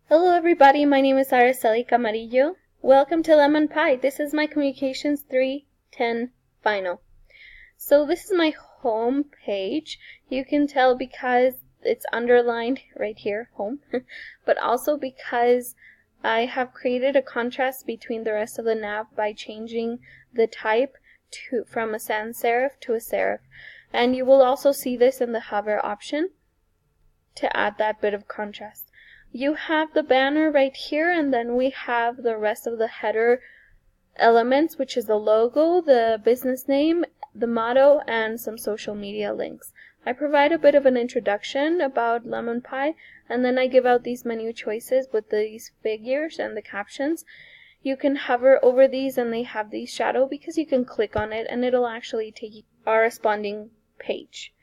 Hello everybody, my name is Araceli Camarillo. Welcome to Lemon Pie. This is my Communications 310 final. So this is my home page. You can tell because it's underlined right here, home, but also because I have created a contrast between the rest of the nav by changing the type from a sans serif to a serif. And you will also see this in the hover option to add that bit of contrast. You have the banner right here, and then we have the rest of the header elements, which is the logo, the business name, the motto, and some social media links. I provide a bit of an introduction about Lemon Pie, and then I give out these menu choices with these figures and the captions. You can hover over these and they have these shadow because you can click on it and it'll actually take you to our responding page.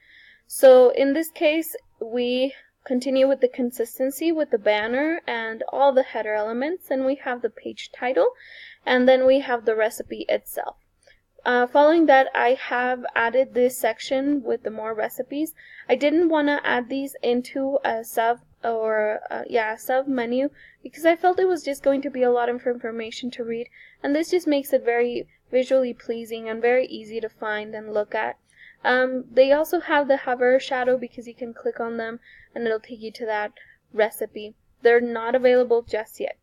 So in this case, we continue with the consistency with the banner and all the header elements, and we have the page title, and then we have the recipe itself. Following that, I have added this section with the more recipes. I didn't want to add these into a sub menu because I felt it was just going to be a lot of information to read, and this just makes it very visually pleasing and very easy to find and look at. They also have the hover shadow because you can click on them and it'll take you to that recipe. They're not available just yet.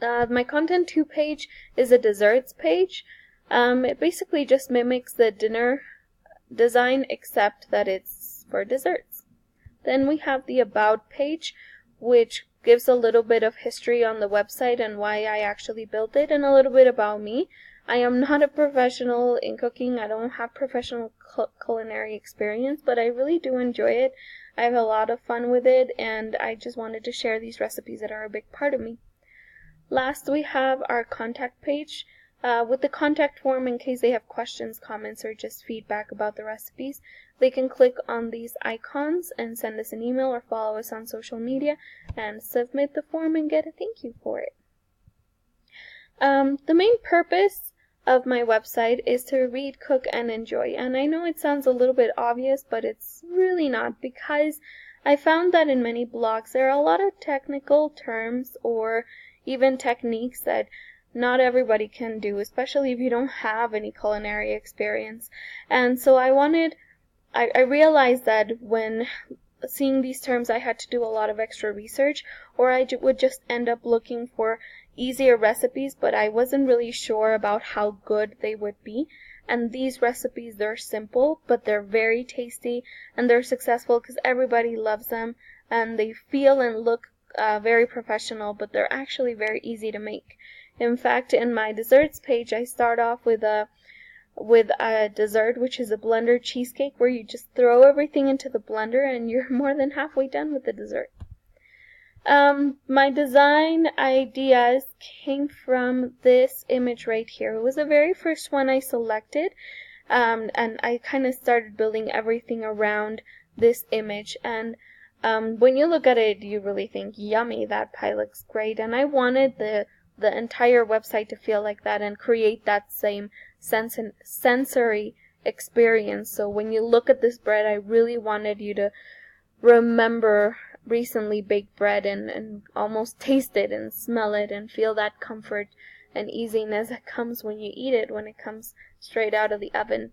My Content 2 page is a desserts page. It basically just mimics the dinner design except that it's for desserts. Then we have the About page, which gives a little bit of history on the website and why I actually built it, and a little bit about me. I am not a professional in cooking. I don't have professional culinary experience, but I really do enjoy it. I have a lot of fun with it, and I just wanted to share these recipes that are a big part of me. Last, we have our contact page with the contact form in case they have questions, comments, or just feedback about the recipes. They can click on these icons and send us an email or follow us on social media and submit the form and get a thank you for it. The main purpose of my website is to read, cook, and enjoy. And I know it sounds a little bit obvious, but it's really not, because I found that in many blogs there are a lot of technical terms or even techniques that not everybody can do, especially if you don't have any culinary experience. And so I realized that when seeing these terms I had to do a lot of extra research, or I would just end up looking for easier recipes, but I wasn't really sure about how good they would be. And these recipes, they're simple, but they're very tasty, and they're successful because everybody loves them, and they feel and look very professional, but they're actually very easy to make. In fact, in my desserts page, I start off with a dessert, which is a blender cheesecake, where you just throw everything into the blender and you're more than halfway done with the dessert. My design ideas came from this image right here. It was the very first one I selected, and I kind of started building everything around this image. And when you look at it, you really think, yummy, that pie looks great. And I wanted the entire website to feel like that and create that same sensory experience. So when you look at this bread, I really wanted you to remember recently baked bread and almost taste it and smell it and feel that comfort and easiness that comes when you eat it, when it comes straight out of the oven.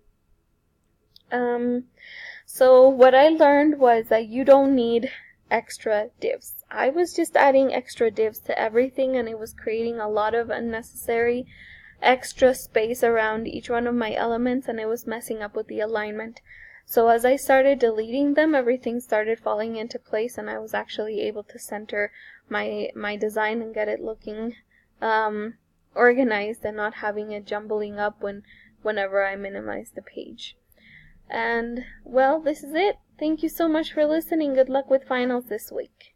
So what I learned was that you don't need extra divs. I was just adding extra divs to everything, and it was creating a lot of unnecessary extra space around each one of my elements, and it was messing up with the alignment. So as I started deleting them, everything started falling into place, and I was actually able to center my design and get it looking organized and not having it jumbling up whenever I minimize the page. And, well, this is it. Thank you so much for listening. Good luck with finals this week.